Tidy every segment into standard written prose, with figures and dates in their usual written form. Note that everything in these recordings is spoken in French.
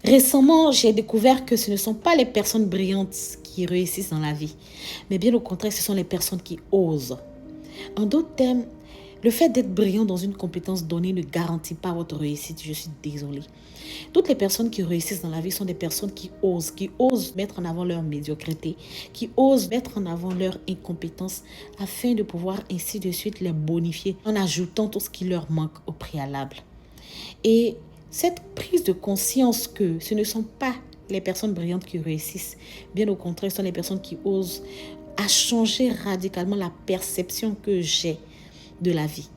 Récemment, j'ai découvert que ce ne sont pas les personnes brillantes qui réussissent dans la vie, mais bien au contraire, ce sont les personnes qui osent. En d'autres termes, le fait d'être brillant dans une compétence donnée ne garantit pas votre réussite. Je suis désolée. Toutes les personnes qui réussissent dans la vie sont des personnes qui osent mettre en avant leur médiocrité, qui osent mettre en avant leur incompétence afin de pouvoir ainsi de suite les bonifier en ajoutant tout ce qui leur manque au préalable. Et cette prise de conscience que ce ne sont pas les personnes brillantes qui réussissent, bien au contraire, ce sont les personnes qui osent à changer radicalement la perception que j'ai de la vie.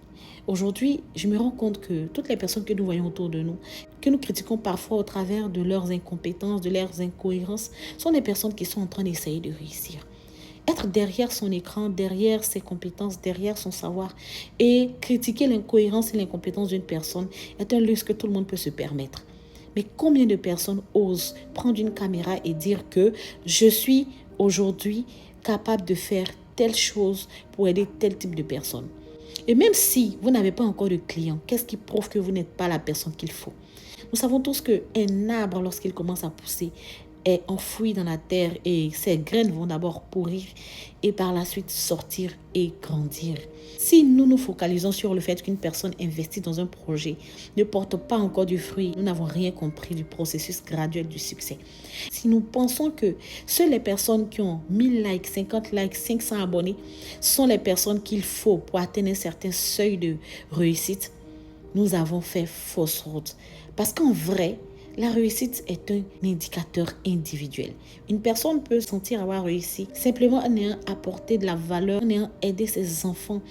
Aujourd'hui, je me rends compte que toutes les personnes que nous voyons autour de nous, que nous critiquons parfois au travers de leurs incompétences, de leurs incohérences, sont des personnes qui sont en train d'essayer de réussir. Être derrière son écran, derrière ses compétences, derrière son savoir et critiquer l'incohérence et l'incompétence d'une personne est un luxe que tout le monde peut se permettre. Mais combien de personnes osent prendre une caméra et dire que je suis aujourd'hui capable de faire telle chose pour aider tel type de personne? Et même si vous n'avez pas encore de clients, qu'est-ce qui prouve que vous n'êtes pas la personne qu'il faut? Nous savons tous qu'un arbre, lorsqu'il commence à pousser, est enfoui dans la terre et ses graines vont d'abord pourrir et par la suite sortir et grandir. Si nous nous focalisons sur le fait qu'une personne investie dans un projet ne porte pas encore du fruit, nous n'avons rien compris du processus graduel du succès. Si nous pensons que seules les personnes qui ont 1000 likes, 50 likes, 500 abonnés sont les personnes qu'il faut pour atteindre un certain seuil de réussite, nous avons fait fausse route. Parce qu'en vrai, la réussite est un indicateur individuel. Une personne peut sentir avoir réussi simplement en ayant apporté de la valeur, en ayant aidé ses enfants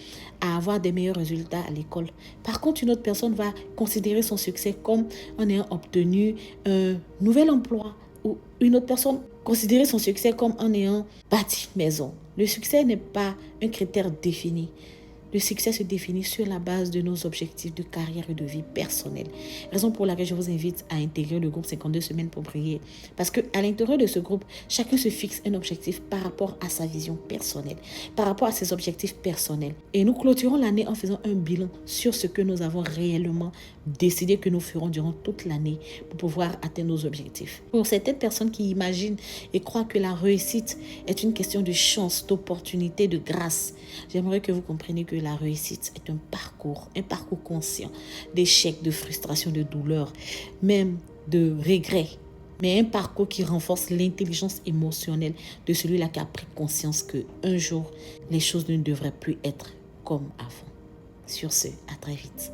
à avoir des meilleurs résultats à l'école. Par contre, une autre personne va considérer son succès comme en ayant obtenu un nouvel emploi, ou une autre personne considérer son succès comme en ayant bâti une maison. Le succès n'est pas un critère défini. Le succès se définit sur la base de nos objectifs de carrière et de vie personnelle. Raison pour laquelle je vous invite à intégrer le groupe 52 semaines pour briller. Parce qu'à l'intérieur de ce groupe, chacun se fixe un objectif par rapport à sa vision personnelle, par rapport à ses objectifs personnels. Et nous clôturons l'année en faisant un bilan sur ce que nous avons réellement décidé que nous ferons durant toute l'année pour pouvoir atteindre nos objectifs. Pour certaines personnes qui imaginent et croient que la réussite est une question de chance, d'opportunité, de grâce, j'aimerais que vous compreniez que la réussite est un parcours conscient d'échecs, de frustrations, de douleurs, même de regrets, mais un parcours qui renforce l'intelligence émotionnelle de celui-là qui a pris conscience qu'un jour, les choses ne devraient plus être comme avant. Sur ce, à très vite.